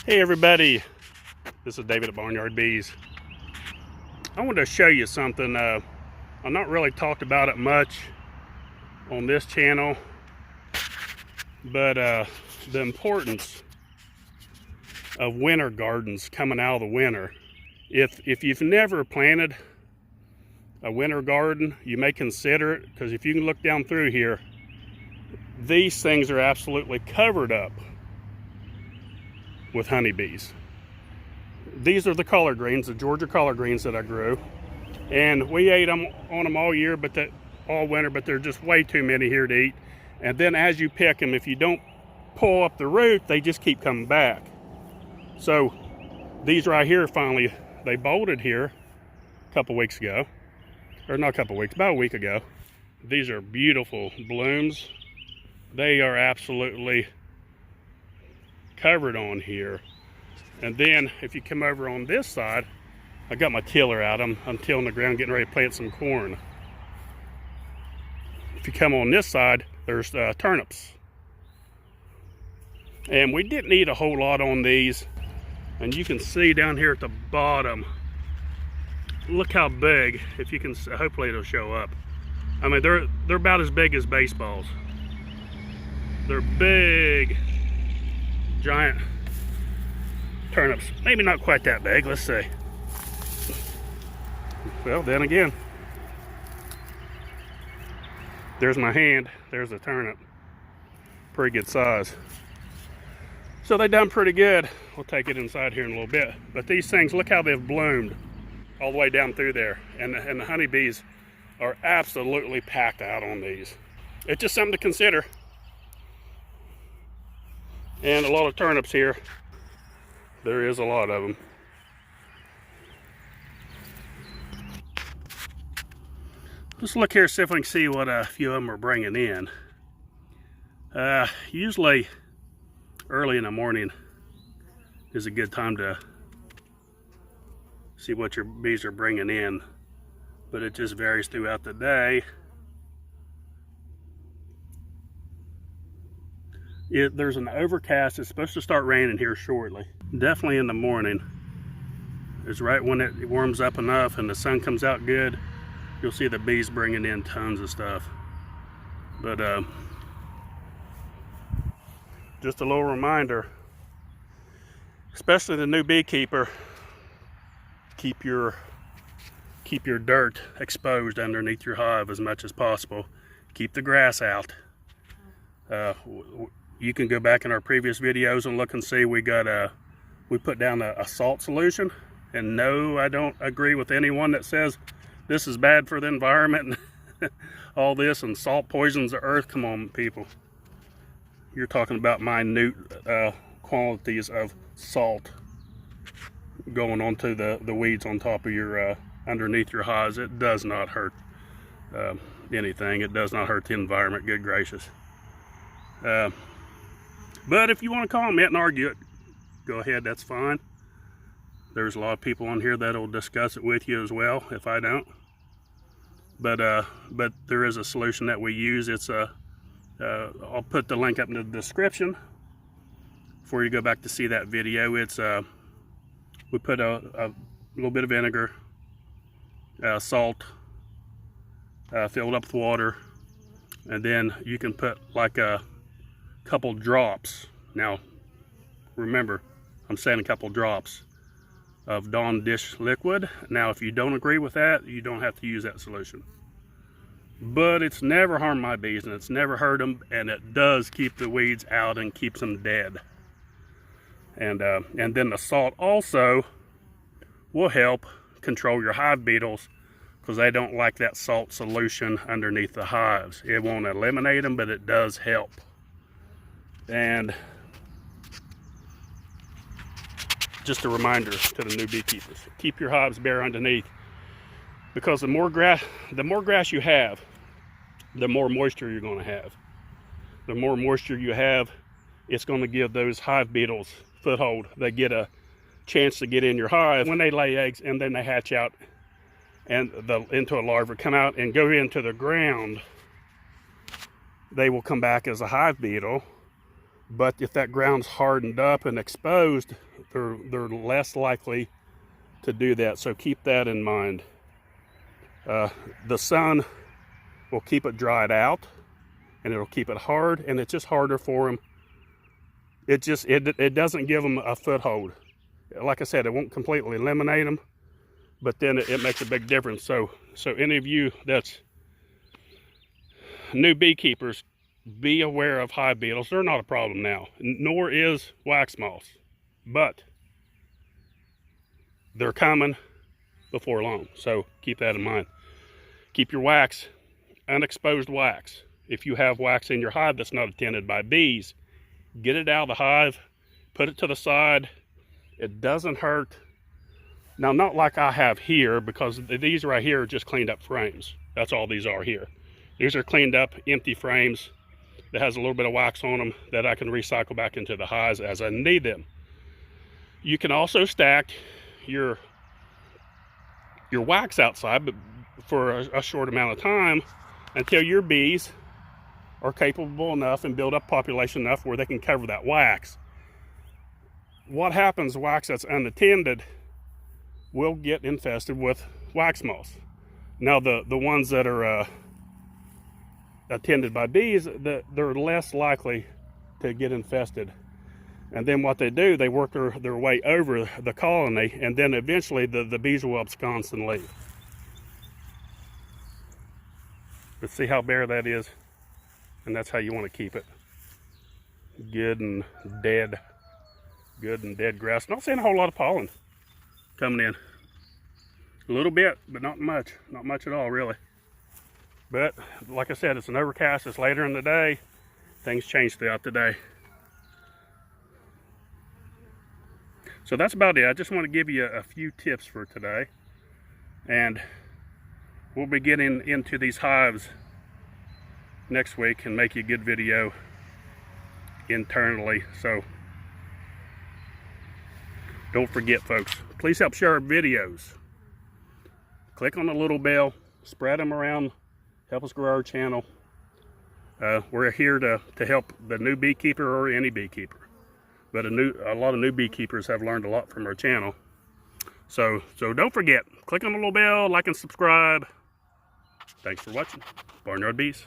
Hey everybody, this is David at BarnYard Bees. I wanted to show you something. I've not really talked about it much on this channel, but the importance of winter gardens coming out of the winter. If you've never planted a winter garden, you may consider it, because if you can look down through here, these things are absolutely covered up with honeybees. These are the collard greens, the Georgia collard greens that I grew, and we ate them on them all year, all winter, but there's just way too many here to eat. And then as you pick them, if you don't pull up the root, they just keep coming back. So these right here, finally they bolted here a couple weeks ago, or not a couple weeks, about a week ago. These are beautiful blooms. They are absolutely covered on here. And then if you come over on this side, I got my tiller out. I'm tilling the ground, getting ready to plant some corn. If you come on this side, there's turnips. And we didn't eat a whole lot on these. And you can see down here at the bottom, look how big. If you can, hopefully it'll show up. I mean, they're about as big as baseballs. They're big, giant turnips. Maybe not quite that big, let's see. Well, then again, there's my hand, there's a turnip. Pretty good size. So they done pretty good. We'll take it inside here in a little bit. But these things, look how they've bloomed all the way down through there. And the honeybees are absolutely packed out on these. It's just something to consider. And a lot of turnips here. There is a lot of them. Let's look here, see if we can see what a few of them are bringing in. Usually early in the morning is a good time to see what your bees are bringing in, but it just varies throughout the day. There's an overcast. It's supposed to start raining here shortly. Definitely in the morning is right when it warms up enough and the sun comes out good. You'll see the bees bringing in tons of stuff. But just a little reminder, especially the new beekeeper, keep your dirt exposed underneath your hive as much as possible. Keep the grass out. You can go back in our previous videos and look and see we put down a salt solution. And no, I don't agree with anyone that says this is bad for the environment and all this and salt poisons the earth. Come on, people. You're talking about minute quantities of salt going onto the weeds on top of your underneath your hives. It does not hurt anything. It does not hurt the environment. Good gracious. But if you want to comment and argue it, go ahead, that's fine. There's a lot of people on here that'll discuss it with you as well, if I don't. But there is a solution that we use. It's I'll put the link up in the description before you go back to see that video. It's we put a little bit of vinegar, salt, filled up with water, and then you can put like a couple drops. Now remember, I'm saying a couple drops of Dawn dish liquid. Now if you don't agree with that, you don't have to use that solution, but it's never harmed my bees and it's never hurt them, and it does keep the weeds out and keeps them dead. And then the salt also will help control your hive beetles, because they don't like that salt solution underneath the hives. It won't eliminate them, but it does help. And just a reminder to the new beekeepers, keep your hives bare underneath, because the more grass you have, the more moisture you're going to have. The more moisture you have, it's going to give those hive beetles foothold. They get a chance to get in your hive when they lay eggs, and then they hatch out and into a larva, come out and go into the ground. They will come back as a hive beetle But if that ground's hardened up and exposed, they're less likely to do that. So keep that in mind. The sun will keep it dried out, and it'll keep it hard, and it's just harder for them. It doesn't give them a foothold. Like I said, it won't completely eliminate them, but then it makes a big difference. So any of you that's new beekeepers, be aware of hive beetles. They're not a problem now, nor is wax moths, but they're coming before long. So keep that in mind. Keep your wax unexposed wax. If you have wax in your hive that's not attended by bees, get it out of the hive, put it to the side. It doesn't hurt. Now, not like I have here, because these right here are just cleaned up frames. That's all these are here. These are cleaned up, empty frames that has a little bit of wax on them that I can recycle back into the hives as I need them. You can also stack your wax outside, but for a short amount of time, until your bees are capable enough and build up population enough where they can cover that wax. What happens, wax that's unattended will get infested with wax moths. Now the ones that are attended by bees, they're less likely to get infested. And then what they do, they work their way over the colony, and then eventually the bees will abscond and leave. But see how bare that is? And that's how you want to keep it. Good and dead grass. Not seeing a whole lot of pollen coming in. A little bit, but not much. Not much at all, really. But like I said, it's an overcast. It's later in the day. Things change throughout the day. So that's about it. I just want to give you a few tips for today. And we'll be getting into these hives next week and make you a good video internally. So don't forget, folks, please help share our videos. Click on the little bell, spread them around, help us grow our channel. We're here to help the new beekeeper or any beekeeper. But a lot of new beekeepers have learned a lot from our channel. So don't forget, click on the little bell, like and subscribe. Thanks for watching. BarnYard Bees.